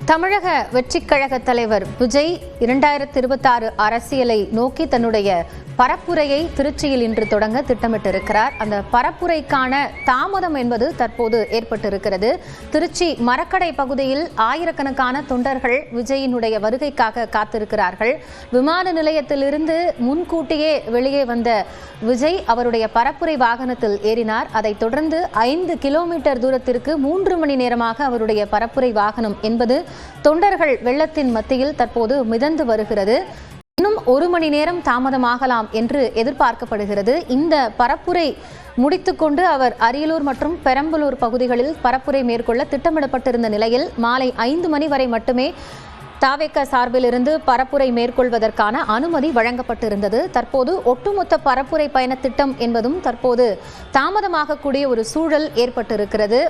தமிழக வெற்றிக் கழக தலைவர் விஜய் 2026 அரசியலை நோக்கி தன்னுடைய பரப்புரையை திருச்சியில் இன்று தொடங்க திட்டமிட்டிருக்கிறார். அந்த பரப்புரைக்கான தாமதம் என்பது தற்போது ஏற்பட்டிருக்கிறது. திருச்சி மரக்கடை பகுதியில் ஆயிரக்கணக்கான தொண்டர்கள் விஜயினுடைய வருகைக்காக காத்திருக்கிறார்கள். விமான நிலையத்திலிருந்து முன்கூட்டியே வெளியே வந்த விஜய் அவருடைய பரப்புரை வாகனத்தில் ஏறினார். அதைத் தொடர்ந்து 5 கிலோமீட்டர் தூரத்திற்கு 3 மணி நேரமாக அவருடைய பரப்புரை வாகனம் என்பது தொண்டர்கள் வெள்ளத்தின் மத்தியில் தற்போது மிதந்து வருகிறது. இன்னும் 1 மணி நேரம் தாமதமாகலாம் என்று எதிர்பார்க்கப்படுகிறது. இந்த பரப்புரை முடித்துக்கொண்டு அவர் அரியலூர் மற்றும் பெரம்பலூர் பகுதிகளில் பரப்புரை மேற்கொள்ள திட்டமிடப்பட்டிருந்த நிலையில் மாலை 5 மணி வரை மட்டுமே தாவேக சார்பில் இருந்து பரப்புரை மேற்கொள்வதற்கான அனுமதி வழங்கப்பட்டிருந்தது. தற்போது ஒட்டுமொத்த பரப்புரை பயண திட்டம் என்பதும் தற்போது தாமதமாகக்கூடிய ஒரு சூழல் ஏற்பட்டிருக்கிறது.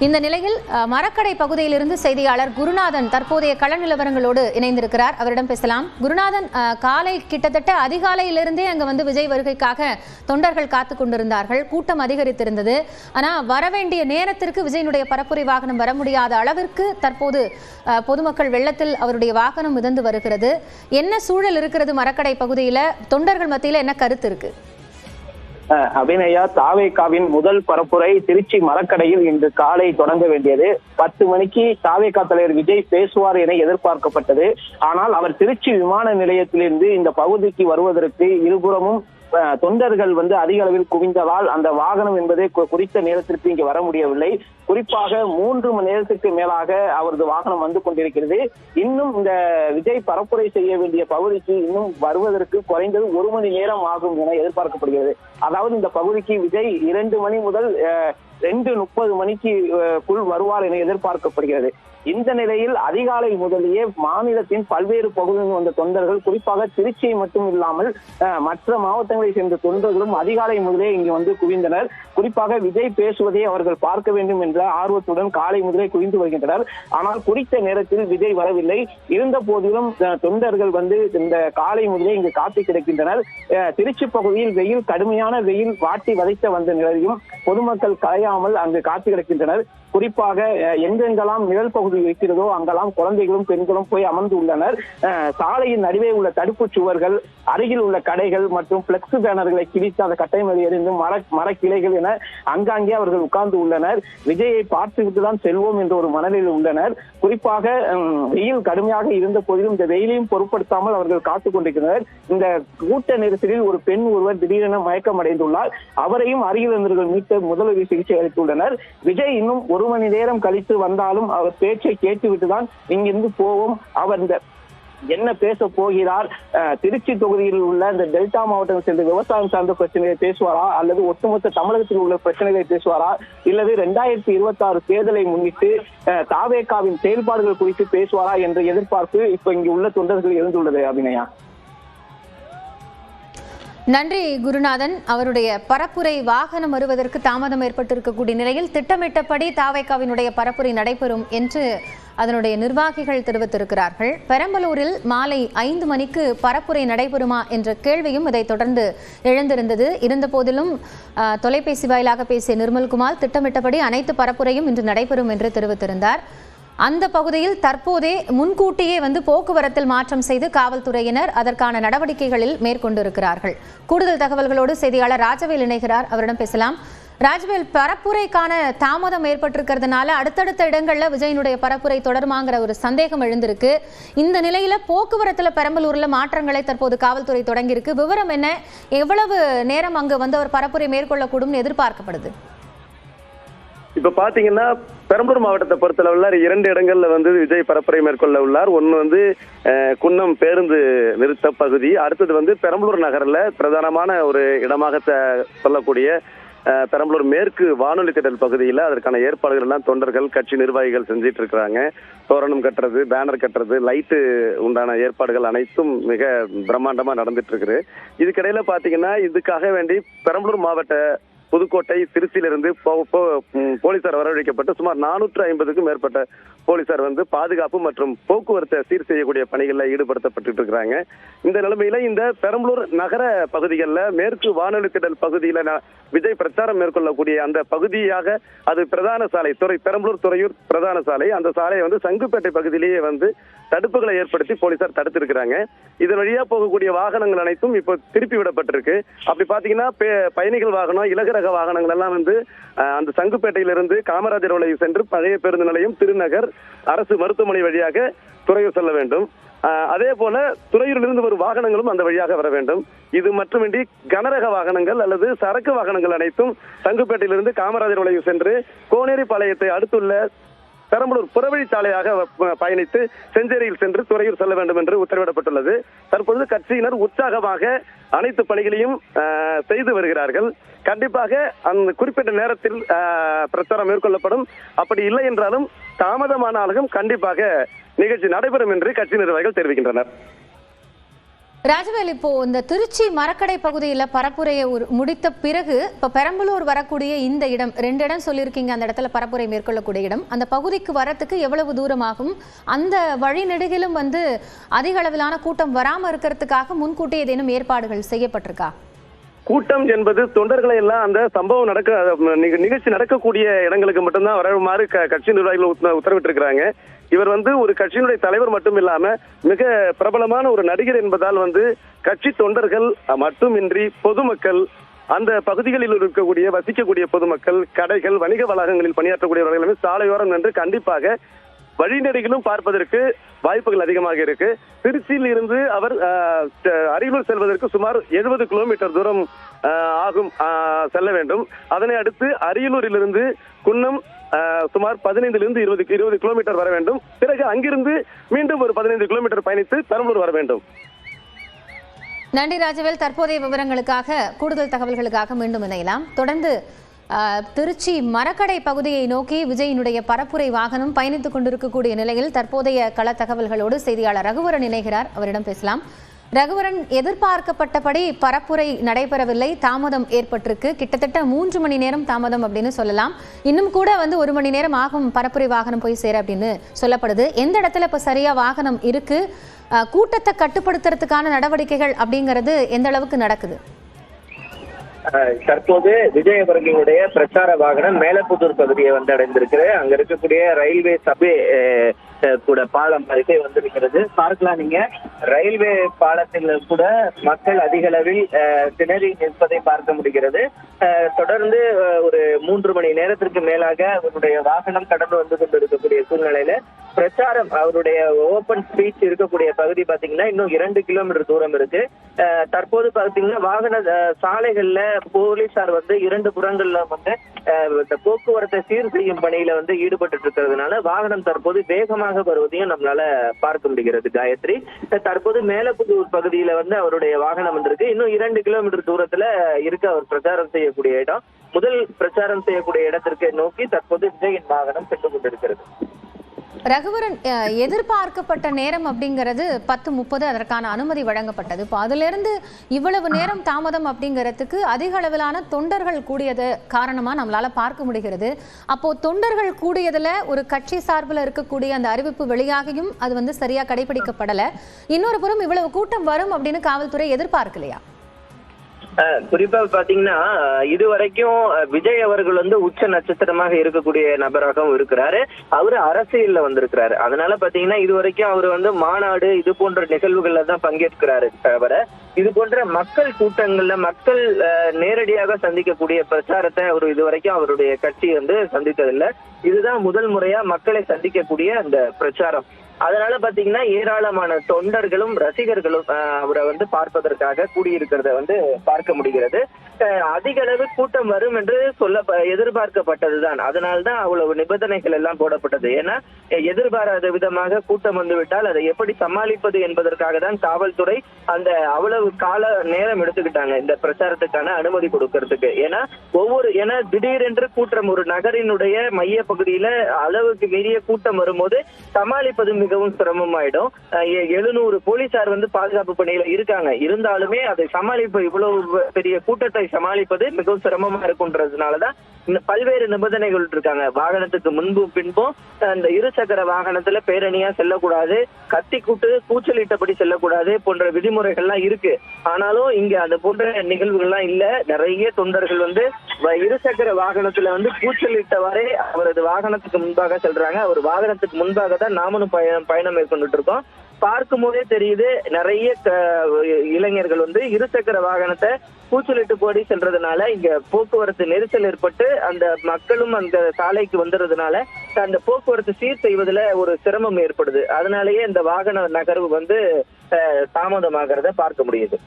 இந்த நிலையில் மரக்கடை பகுதியிலிருந்து செய்தியாளர் குருநாதன் தற்போதைய கள நிலவரங்களோடு இணைந்திருக்கிறார். அவரிடம் பேசலாம். குருநாதன், காலை கிட்டத்தட்ட அதிகாலையிலிருந்தே அங்கு வந்து விஜய் வருகைக்காக தொண்டர்கள் காத்துக் கொண்டிருந்தார்கள். கூட்டம் அதிகரித்திருந்தது. ஆனால் வரவேண்டிய நேரத்திற்கு விஜயனுடைய பரப்புரை வாகனம் வர முடியாத அளவிற்கு தற்போது பொதுமக்கள் வெள்ளத்தில் அவருடைய வாகனம் மிதந்து வருகிறது. என்ன சூழல் இருக்கிறது மரக்கடை பகுதியில்? தொண்டர்கள் மத்தியில் என்ன கருத்து இருக்கு? அபிநயா, தாவேகாவின் முதல் பரப்புரை திருச்சி மரக்கடையில் இன்று காலை தொடங்க வேண்டியது. 10 மணிக்கு தாவேகா தலைவர் விஜய் பேசுவார் என எதிர்பார்க்கப்பட்டது. ஆனால் அவர் திருச்சி விமான நிலையத்திலிருந்து இந்த பகுதிக்கு வருவதற்கு இருபுறமும் தொண்டர்கள் அதிக அளவில் குவிந்ததால் அந்த வாகனம் என்பது குறித்த நேரத்திற்கு இங்கு வர முடியவில்லை. குறிப்பாக 3 மணி நேரத்துக்கு மேலாக அவரது வாகனம் வந்து கொண்டிருக்கிறது. இன்னும் இந்த விஜய் பரப்புரை செய்ய வேண்டிய பகுதிக்கு இன்னும் வருவதற்கு குறைந்தது 1 மணி நேரம் ஆகும் என எதிர்பார்க்கப்படுகிறது. அதாவது இந்த பகுதிக்கு விஜய் 2 மணி முதல் 2:30 மணிக்குள் வருவார் என எதிர்பார்க்கப்படுகிறது. இந்த நிலையில் அதிகாலை முதலேயே மாநிலத்தின் பல்வேறு பகுதிகளில் வந்த தொண்டர்கள், குறிப்பாக திருச்சியை மட்டும் இல்லாமல் மற்ற மாவட்டங்களை சேர்ந்த தொண்டர்களும் அதிகாலை முதலே இங்கு வந்து குவிந்தனர். குறிப்பாக விஜய் பேசுவதை அவர்கள் பார்க்க வேண்டும் என்ற ஆர்வத்துடன் காலை முதலே குவிந்து வருகின்றனர். ஆனால் குறித்த நேரத்தில் விஜய் வரவில்லை. இருந்த போதிலும் தொண்டர்கள் இந்த காலை முதலே இங்கு காத்து கிடக்கின்றனர். திருச்சி பகுதியில் வெயில், கடுமையான வெயில் வாட்டி வதைத்த வந்த நிலையும் பொதுமக்கள் கலையாமல் அங்கு காத்து கிடக்கின்றனர். குறிப்பாக எங்கெங்கெல்லாம் நிழல் பகுதி இருக்கிறதோ அங்கெல்லாம் குழந்தைகளும் பெண்களும் போய் அமர்ந்து உள்ளனர். சாலையின் நடுவே உள்ள தடுப்பு சுவர்கள், அருகில் உள்ள கடைகள் மற்றும் பிளெக்ஸ் பேனர்களை கிழித்து அந்த கட்டை எறிந்து மரக்கிளைகள் என அங்காங்கே அவர்கள் உட்கார்ந்து உள்ளனர். விஜயை பார்த்துவிட்டுதான் செல்வோம் என்ற ஒரு மனநிலையில் உள்ளனர். குறிப்பாக வெயில் கடுமையாக இருந்த போதிலும் இந்த வெயிலையும் பொருட்படுத்தாமல் அவர்கள் காத்துக் கொண்டிருக்கிறார். இந்த கூட்ட நெரிசலில் ஒரு பெண் ஒருவர் திடீரென மயக்கம் அடைந்துள்ளார். அவரையும் அருகில் இருந்தவர்கள் மீட்டு முதலுதவி சிகிச்சை அளித்துள்ளனர். விஜய் இன்னும் 1 மணி நேரம் கழித்து வந்தாலும் அவர் பேச்சை கேட்டுவிட்டுதான் இங்கிருந்து போவோம். அவர் என்ன பேச போகிறார், திருச்சி தொகுதியில் உள்ள இந்த டெல்டா மாவட்டம் சேர்ந்த விவசாயம் சார்ந்த பிரச்சனைகளை பேசுவாரா, அல்லது ஒட்டுமொத்த தமிழகத்தில் உள்ள பிரச்சனைகளை பேசுவாரா, இல்லது 2026 தேர்தலை முன்னிட்டு தாவேகாவின் செயல்பாடுகள் குறித்து பேசுவாரா என்ற எதிர்பார்ப்பு இப்ப இங்கு உள்ள தொண்டர்கள் எழுந்துள்ளது. அபிநயா, நன்றி குருநாதன். அவருடைய பரப்புரை வாகனம் வருவதற்கு தாமதம் ஏற்பட்டிருக்கக்கூடிய நிலையில் திட்டமிட்டபடி தாவேகாவினுடைய பரப்புரை நடைபெறும் என்று அதனுடைய நிர்வாகிகள் தெரிவித்திருக்கிறார்கள். பெரம்பலூரில் மாலை 5 மணிக்கு பரப்புரை நடைபெறுமா என்ற கேள்வியும் இதை தொடர்ந்து எழுந்திருந்தது. இருந்த போதிலும் தொலைபேசி வாயிலாக பேசிய நிர்மல்குமார் திட்டமிட்டபடி அனைத்து பரப்புரையும் இன்று நடைபெறும் என்று தெரிவித்திருந்தார். அந்த பகுதியில் தற்போதே முன்கூட்டியே போக்குவரத்தில் மாற்றம் செய்து காவல்துறையினர் அதற்கான நடவடிக்கைகளில் மேற்கொண்டிருக்கிறார்கள். கூடுதல் தகவல்களோடு செய்தியாளர் ராஜவேல் இணைகிறார். அவரிடம் பேசலாம். ராஜவேல், பரப்புரைக்கான தாமதம் ஏற்பட்டிருக்கிறதுனால அடுத்தடுத்த இடங்கள்ல விஜயனுடைய பரப்புரை தொடருமாங்கிற ஒரு சந்தேகம் எழுந்திருக்கு. இந்த நிலையில போக்குவரத்துல பெரம்பலூர்ல மாற்றங்களை தற்போது காவல்துறை தொடங்கியிருக்கு. விவரம் என்ன? எவ்வளவு நேரம் அங்கு அவர் பரப்புரை மேற்கொள்ளக்கூடும் எதிர்பார்க்கப்படுது? இப்ப பாத்தீங்கன்னா பெரம்பலூர் மாவட்டத்தை பொறுத்தளவுல 2 இடங்கள்ல விஜய் பரப்புரை மேற்கொள்ள உள்ளார். ஒன்னு குன்னம் பேருந்து நிறுத்த பகுதி, அடுத்தது பெரம்பலூர் நகர்ல பிரதானமான ஒரு இடமாக சொல்லக்கூடிய பெரம்பலூர் மேற்கு வானொலி திடல் பகுதியில் அதற்கான ஏற்பாடுகள் எல்லாம் தொண்டர்கள், கட்சி நிர்வாகிகள் செஞ்சிட்டு இருக்கிறாங்க. தோரணம் கட்டுறது, பேனர் கட்டுறது, லைட்டு உண்டான ஏற்பாடுகள் அனைத்தும் மிக பிரம்மாண்டமா நடந்துட்டு இருக்கு. இதுக்கிடையில பாத்தீங்கன்னா இதுக்காக வேண்டி பெரம்பலூர் மாவட்ட புதுக்கோட்டை, திருச்சியிலிருந்து போலீசார் வரவழைக்கப்பட்டு சுமார் 450க்கும் மேற்பட்ட போலீசார் வந்து பாதுகாப்பு மற்றும் போக்குவரத்தை சீர் செய்யக்கூடிய பணிகளில் ஈடுபடுத்தப்பட்டு இருக்கிறாங்க. இந்த நிலைமையில இந்த பெரம்பலூர் நகர பகுதிகளில் மேற்கு வானொலி திடல் பகுதியில விஜய் பிரச்சாரம் மேற்கொள்ளக்கூடிய அந்த பகுதியாக அது பிரதான சாலை பெரம்பலூர் துறையூர் பிரதான சாலை, அந்த சாலையை வந்து சங்குப்பேட்டை பகுதியிலேயே வந்து தடுப்புகளை ஏற்படுத்தி போலீசார் தடுத்திருக்கிறாங்க. இதன் வழியா போகக்கூடிய வாகனங்கள் அனைத்தும் இப்போ திருப்பி விடப்பட்டிருக்கு. அப்படி பாத்தீங்கன்னா பயணிகள் வாகனம், இலகுரக வாகனங்கள் எல்லாம் வந்து அந்த சங்குப்பேட்டையிலிருந்து காமராஜர் வளைவு சென்று பழைய பேருந்து நிலையம், திருநகர், அரசு மருத்துவமனை வழியாக துறையூர் செல்ல வேண்டும். அதே போல துறையூரிலிருந்து வரும் வாகனங்களும் அந்த வழியாக வர வேண்டும். இது மட்டுமின்றி கனரக வாகனங்கள் அல்லது சரக்கு வாகனங்கள் அனைத்தும் சங்குப்பேட்டையிலிருந்து காமராஜர் வளைவு சென்று கோனேரிப்பாளையத்தை அடுத்துள்ள பெரம்பலூர் புறவழிச்சாலையாக பயணித்து செஞ்சேரியில் சென்று துறையூர் செல்ல வேண்டும் என்று உத்தரவிடப்பட்டுள்ளது. தற்பொழுது கட்சியினர் உற்சாகமாக அனைத்து பணிகளையும் செய்து வருகிறார்கள். கண்டிப்பாக அந்த குறிப்பிட்ட நேரத்தில் பிரச்சாரம் மேற்கொள்ளப்படும். அப்படி இல்லை என்றாலும் தாமதமானாலும் கண்டிப்பாக நிகழ்ச்சி நடைபெறும் என்று கட்சி நிர்வாகிகள் தெரிவிக்கின்றனர். ராஜவேல், இப்போ இந்த திருச்சி மரக்கடை பகுதியில் பரப்புரையை முடித்த பிறகு இப்ப பெரம்பலூர் வரக்கூடிய இந்த இடம், 2 இடம் சொல்லியிருக்கீங்க, அந்த இடத்துல பரப்புரை மேற்கொள்ளக்கூடிய இடம், அந்த பகுதிக்கு வரத்துக்கு எவ்வளவு தூரமாகும்? அந்த வழிநெடுகிலும் வந்து அதிக அளவிலான கூட்டம் வராம இருக்கிறதுக்காக முன்கூட்டியே ஏதேனும் ஏற்பாடுகள் செய்யப்பட்டிருக்கா? கூட்டம் என்பது தொண்டர்களை எல்லாம் அந்த சம்பவம் நிகழ்ச்சி நடக்கக்கூடிய இடங்களுக்கு மட்டும்தான் வருமாறு கட்சி நிர்வாகிகள் உத்தரவிட்டிருக்கிறாங்க. இவர் வந்து ஒரு கட்சியினுடைய தலைவர் மட்டும் இல்லாம மிக பிரபலமான ஒரு நடிகர் என்பதால் வந்து கட்சி தொண்டர்கள் மட்டுமின்றி பொதுமக்கள், அந்த பகுதிகளில் இருக்கக்கூடிய வசிக்கக்கூடிய பொதுமக்கள், கடைகள், வணிக வளாகங்களில் பணியாற்றக்கூடியவர்களுமே சாலையோரம் நின்று கண்டிப்பாக வழிநெடுகிலும் பார்ப்பதற்கு வாய்ப்புகள் அதிகமாக இருக்கு. திருச்சியில் இருந்து அவர் அரியலூர் செல்வதற்கு சுமார் 70 கிலோமீட்டர் தூரம் ஆகும் செல்ல வேண்டும். அதனை அடுத்து அரியலூரிலிருந்து குன்னம் சுமார் 15 to 20 கிலோமீட்டர் வர வேண்டும். பிறகு அங்கிருந்து மீண்டும் ஒரு 15 கிலோமீட்டர் பயணித்து பெரம்பலூர் வர வேண்டும். நன்றி ராஜவேல். தற்போதைய விவரங்களுக்காக, கூடுதல் தகவல்களுக்காக மீண்டும் இணையலாம். தொடர்ந்து திருச்சி மரக்கடை பகுதியை நோக்கி விஜயினுடைய பரப்புரை வாகனம் பயணித்துக் கொண்டிருக்கக்கூடிய நிலையில் தற்போதைய கள தகவல்களோடு செய்தியாளர் ரகுவரன் இணைகிறார். அவரிடம் பேசலாம். ரகுவரன், எதிர்பார்க்கப்பட்டபடி பரப்புரை நடைபெறவில்லை, தாமதம் ஏற்பட்டிருக்கு. கிட்டத்தட்ட 3 மணி நேரம் தாமதம் அப்படின்னு சொல்லலாம். இன்னும் கூட வந்து 1 மணி நேரம் ஆகும் பரப்புரை வாகனம் போய் சேர அப்படின்னு சொல்லப்படுது. எந்த இடத்துல இப்ப சரியா வாகனம் இருக்கு? கூட்டத்தை கட்டுப்படுத்துறதுக்கான நடவடிக்கைகள் அப்படிங்கிறது எந்த அளவுக்கு நடக்குது? தற்போது விஜய் அவர்களுடைய பிரச்சார வாகனம் மேலப்புதூர் பகுதியை வந்து அடைந்திருக்கிறது. அங்க இருக்கக்கூடிய ரயில்வே சபை கூட பாலம் அருகே வந்திருக்கிறது. பார்க்கலாம், நீங்க ரயில்வே பாலத்தில் கூட மக்கள் அதிக அளவில் திணறி நிற்பதை பார்க்க முடிகிறது. தொடர்ந்து ஒரு 3 மணி நேரத்திற்கு மேலாக அவருடைய வாகனம் கடந்து வந்து கொண்டிருக்கக்கூடிய சூழ்நிலையில பிரச்சாரம், அவருடைய ஓபன் ஸ்பீச் இருக்கக்கூடிய பகுதி பாத்தீங்கன்னா இன்னும் 2 கிலோமீட்டர் தூரம் இருக்கு. தற்போது பாத்தீங்கன்னா வாகன சாலைகள்ல போலீசார் வந்து 2 புறங்கள்ல வந்து இந்த போக்குவரத்தை சீர் செய்யும் பணியில வந்து ஈடுபட்டு இருக்கிறதுனால வாகனம் தற்போது வேகமாக வருவதையும் நம்மளால பார்க்க முடிகிறது. காயத்ரி, தற்போது மேலப்புதூர் பகுதியில வந்து அவருடைய வாகனம் வந்திருக்கு. இன்னும் 2 கிலோமீட்டர் தூரத்துல இருக்கு அவர் பிரச்சாரம் செய்யக்கூடிய இடம். முதல் பிரச்சாரம் செய்யக்கூடிய இடத்திற்கு நோக்கி தற்போது விஜயின் வாகனம் சென்று கொண்டிருக்கிறது. ரகுவரன், எதிர்பார்க்கப்பட்ட நேரம் அப்படிங்கிறது 10:30 அதற்கான அனுமதி வழங்கப்பட்டது. இப்போ அதுல இருந்து இவ்வளவு நேரம் தாமதம் அப்படிங்கிறதுக்கு அதிக அளவிலான தொண்டர்கள் கூடியது காரணமா நம்மளால பார்க்க முடிகிறது. அப்போ தொண்டர்கள் கூடியதுல ஒரு கட்சி சார்பில் இருக்கக்கூடிய அந்த அறிவிப்பு வெளியாகியும் அது வந்து சரியா கடைபிடிக்கப்படல. இன்னொரு புறம் இவ்வளவு கூட்டம் வரும் அப்படின்னு காவல்துறை எதிர்பார்க்கலையா? குறிப்பா பாத்தீங்கன்னா இதுவரைக்கும் விஜய் அவர்கள் வந்து உச்ச நட்சத்திரமாக இருக்கக்கூடிய நபராகவும் இருக்கிறாரு. அவரு அரசியல்ல வந்திருக்கிறாரு. அதனால பாத்தீங்கன்னா இதுவரைக்கும் அவர் வந்து மாநாடு இது போன்ற நிகழ்வுகள்ல தான் பங்கேற்கிறாரு. தவிர இது போன்ற மக்கள் கூட்டங்கள்ல மக்கள் நேரடியாக சந்திக்கக்கூடிய பிரச்சாரத்தை அவர் இதுவரைக்கும் அவருடைய கட்சி வந்து சந்தித்ததில்லை. இதுதான் முதல் முறையா மக்களை சந்திக்கக்கூடிய அந்த பிரச்சாரம். அதனால பாத்தீங்கன்னா ஏராளமான தொண்டர்களும் ரசிகர்களும் அவரை வந்து பார்ப்பதற்காக கூடியிருக்கிறத வந்து பார்க்க முடிகிறது. அதிக அளவு கூட்டம் வரும் என்று எதிர்பார்க்கப்பட்டதுதான். அதனால்தான் அவ்வளவு நிபந்தனைகள் எல்லாம் போடப்பட்டது. ஏன்னா எதிர்பாராத விதமாக கூட்டம் வந்துவிட்டால் அதை எப்படி சமாளிப்பது என்பதற்காக தான் காவல்துறை அந்த அவ்வளவு கால நேரம் எடுத்துக்கிட்டாங்க இந்த பிரச்சாரத்துக்கான அனுமதி கொடுக்கறதுக்கு. ஏன்னா திடீரென்று கூட்டம் ஒரு நகரினுடைய மைய பகுதியில அளவுக்கு மீறிய கூட்டம் வரும்போது சமாளிப்பது மிகவும் சிரமமாயிடும். 700 போலீசார் வந்து பாதுகாப்பு பணியில இருக்காங்க. இருந்தாலுமே அதை இவ்வளவு பெரிய கூட்டத்தை சமாளிப்பது மிகவும் சிரமமா இருக்குன்றதுனாலதான் பல்வேறு நிபந்தனைகள் இருக்காங்க. வாகனத்துக்கு முன்பும் பின்பும் அந்த இருசக்கர வாகனத்துல பேரணியா செல்லக்கூடாது, கத்தி கூட்டு கூச்சலிட்டபடி செல்லக்கூடாது போன்ற விதிமுறைகள்லாம் இருக்கு. ஆனாலும் இங்க அது போன்ற நிகழ்வுகள்லாம் இல்ல. நிறைய தொண்டர்கள் வந்து இருசக்கர வாகனத்துல வந்து கூச்சலிட்டவாறே அவரது வாகனத்துக்கு முன்பாக செல்றாங்க. அவர் வாகனத்துக்கு முன்பாக தான் நாமளும் பயணம் மேற்கொண்டுட்டு இருக்கோம். பார்க்கும் போதே தெரியுது, நிறைய இளைஞர்கள் வந்து இருசக்கர வாகனத்தை கூச்சலிட்டு போடி செல்றதுனால இங்க போக்குவரத்து நெரிசல் ஏற்பட்டு அந்த மக்களும் அந்த சாலைக்கு வந்துறதுனால அந்த போக்குவரத்து சீர் செய்வதில் ஒரு சிரமம் ஏற்படுது. அதனாலேயே இந்த வாகன நகர்வு வந்து தாமதமாகிறத பார்க்க முடியுது.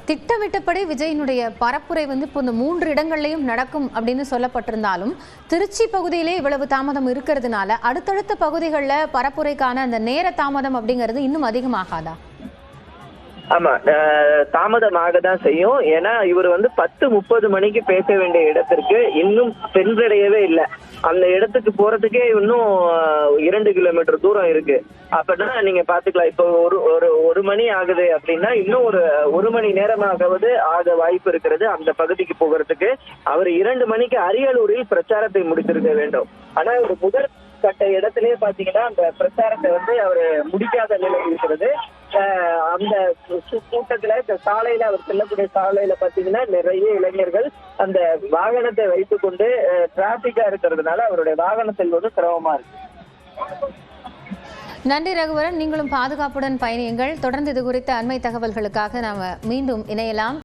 திட்டமிட்டபடி விஜயினுடைய பரப்புரை வந்து இப்போ இந்த 3 இடங்கள்லையும் நடக்கும் அப்படின்னு சொல்லப்பட்டிருந்தாலும் திருச்சி பகுதியிலே இவ்வளவு தாமதம் இருக்கிறதுனால அடுத்தடுத்த பகுதிகளில் பரப்புரைக்கான அந்த நேர தாமதம் அப்படிங்கிறது இன்னும் அதிகமாகாதா? ஆமா, தாமதமாக தான் செய்யும். ஏன்னா இவர் வந்து 10:30 மணிக்கு பேச வேண்டிய இடத்திற்கு இன்னும் சென்றடையவே இல்லை. அந்த இடத்துக்கு போறதுக்கே இன்னும் 2 கிலோமீட்டர் தூரம் இருக்கு. அப்படின்னா நீங்க பாத்துக்கலாம், இப்போ ஒரு மணி ஆகுது அப்படின்னா இன்னும் ஒரு மணி நேரமாகவது ஆக வாய்ப்பு இருக்கிறது அந்த பகுதிக்கு போகிறதுக்கு. அவர் 2 மணிக்கு அரியலூரில் பிரச்சாரத்தை முடித்திருக்க வேண்டும். ஆனா ஒரு முதல் கட்ட இடத்திலேயே பாத்தீங்கன்னா அந்த பிரச்சாரத்தை வந்து அவர் முடிக்காத நிலை இருக்கிறது. அந்த கூட்டத்துல இந்த சாலையில அவர் செல்லக்கூடிய சாலையில பாத்தீங்கன்னா நிறைய இளைஞர்கள் அந்த வாகனத்தை வைத்துக் கொண்டு டிராபிக்கா இருக்கிறதுனால அவருடைய வாகனம் செல்வது சிரமமா இருக்கு. நன்றி ரகுவரன், நீங்களும் பாதுகாப்புடன் பயணியுங்கள். தொடர்ந்து இது குறித்த அண்மை தகவல்களுக்காக நாம மீண்டும் இணையலாம்.